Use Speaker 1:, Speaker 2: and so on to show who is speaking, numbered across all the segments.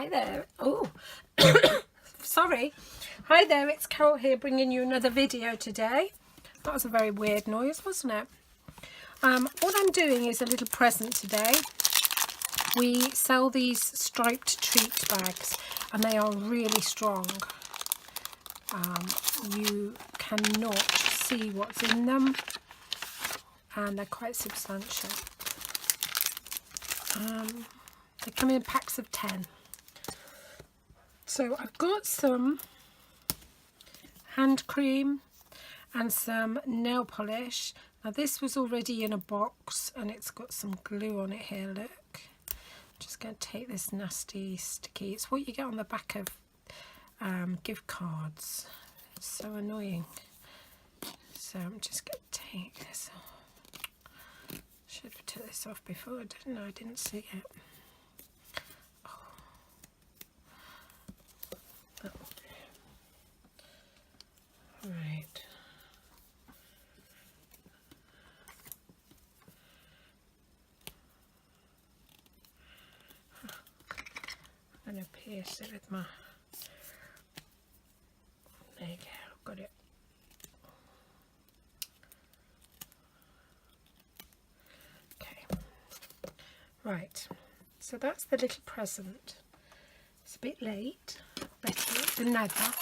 Speaker 1: Hi there. Oh, sorry. Hi there, it's Carol here bringing you another video today. That was a very weird noise, wasn't it? What I'm doing is a little present today. We sell these striped treat bags and they are really strong. You cannot see what's in them and they're quite substantial. They come in packs of 10. So I've got some hand cream and some nail polish. Now this was already in a box and it's got some glue on it here, look. I'm just going to take this nasty sticky, it's what you get on the back of gift cards. It's so annoying. So I'm just going to take this off. Should have took this off before, didn't I? I didn't see it. Right. I'm going to pierce it with my... There you go, I've got it. Okay. Right. So that's the little present. It's a bit late, better than never.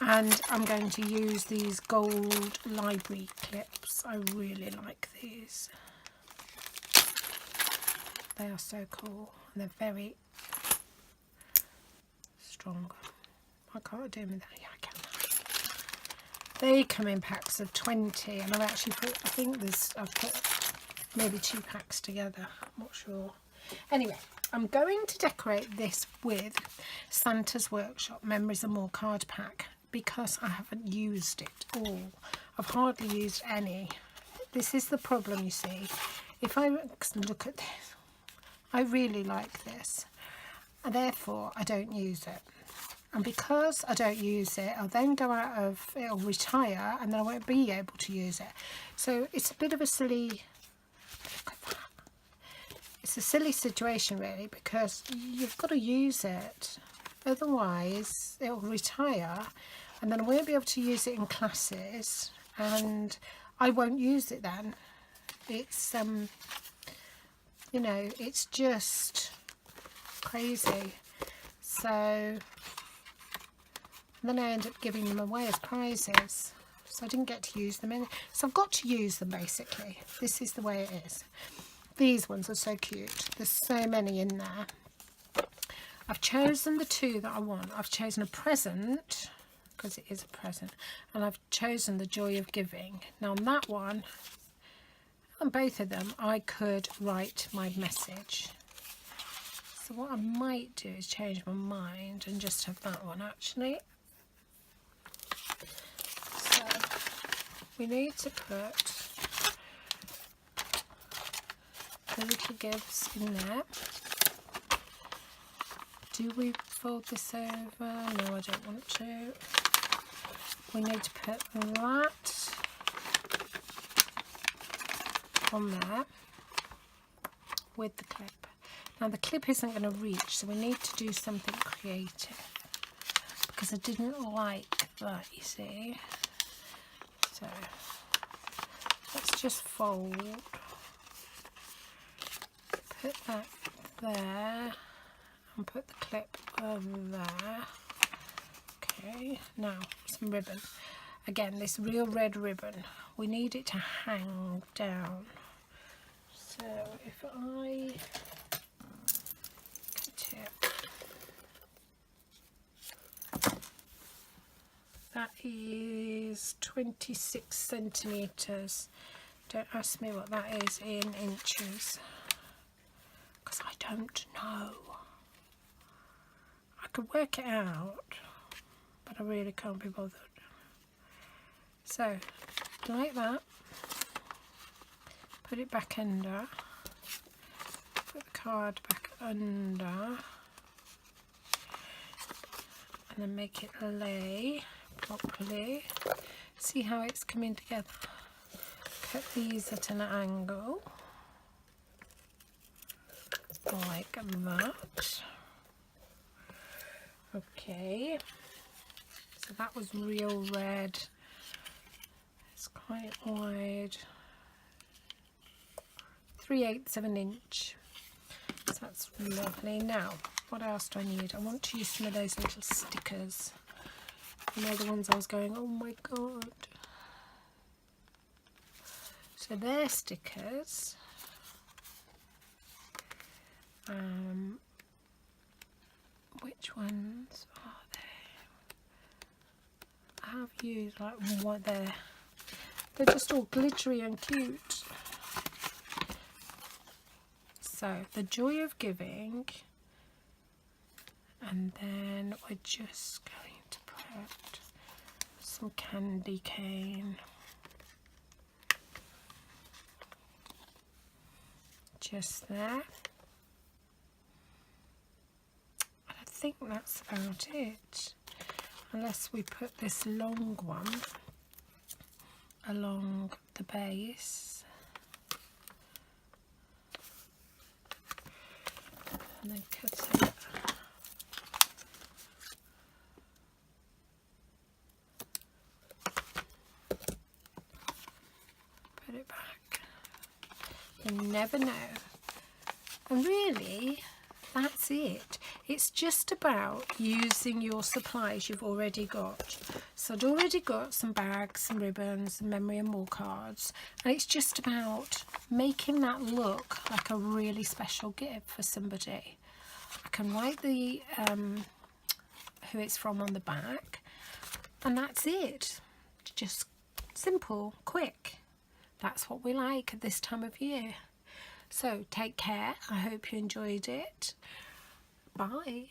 Speaker 1: And I'm going to use these gold library clips. I really like these. They are so cool. And they're very strong. I can't do them with that. Yeah, I can. They come in packs of 20, and I've actually put, I think I've put maybe 2 packs together. I'm not sure. Anyway, I'm going to decorate this with Santa's Workshop Memories and More card pack, because I haven't used it all. I've hardly used any. This is the problem, you see. If I look at this, I really like this, and therefore I don't use it. And because I don't use it, I'll then go out of, it'll retire, and then I won't be able to use it. So it's a bit of a silly, look at that. It's a silly situation really, because you've got to use it. Otherwise it'll retire, and then I won't be able to use it in classes, and I won't use it then. It's you know, it's just crazy. So then I end up giving them away as prizes, so I didn't get to use them in. So I've got to use them basically. This is the way it is. These ones are so cute. There's so many in there. I've chosen the 2 that I want. I've chosen a present, because it is a present, and I've chosen the Joy of Giving. Now on that one, on both of them, I could write my message. So what I might do is change my mind and just have that one actually. So we need to put the little gifts in there. Do we fold this over? No, I don't want to. We need to put that on there with the clip. Now the clip isn't going to reach, so we need to do something creative, because I didn't like that, you see. So let's just fold, put that there, and put the clip over there. Okay, now some ribbon. Again, this real red ribbon, we need it to hang down. So if I cut it, that is 26 centimetres. Don't ask me what that is in inches, because I don't know. I could work it out, but I really can't be bothered. So, like that, put it back under, put the card back under, and then make it lay properly. See how it's coming together? Cut these at an angle, like that. Okay, so that was real red. It's quite wide, 3/8 of an inch. So that's lovely. Now, what else do I need? I want to use some of those little stickers. You know, the ones I was going, oh my god. So they're stickers. Which ones are they? I have used like what they're just all glittery and cute. So the joy of giving, and then we're just going to put some candy cane just there. I think that's about it, unless we put this long one along the base and then cut it. Put it back. You never know. And really, that's it. It's just about using your supplies you've already got. So I'd already got some bags, some ribbons, some memory and more cards, and it's just about making that look like a really special gift for somebody. I can write the who it's from on the back, and that's it. Just simple, quick. That's what we like at this time of year. So take care. I hope you enjoyed it. Bye.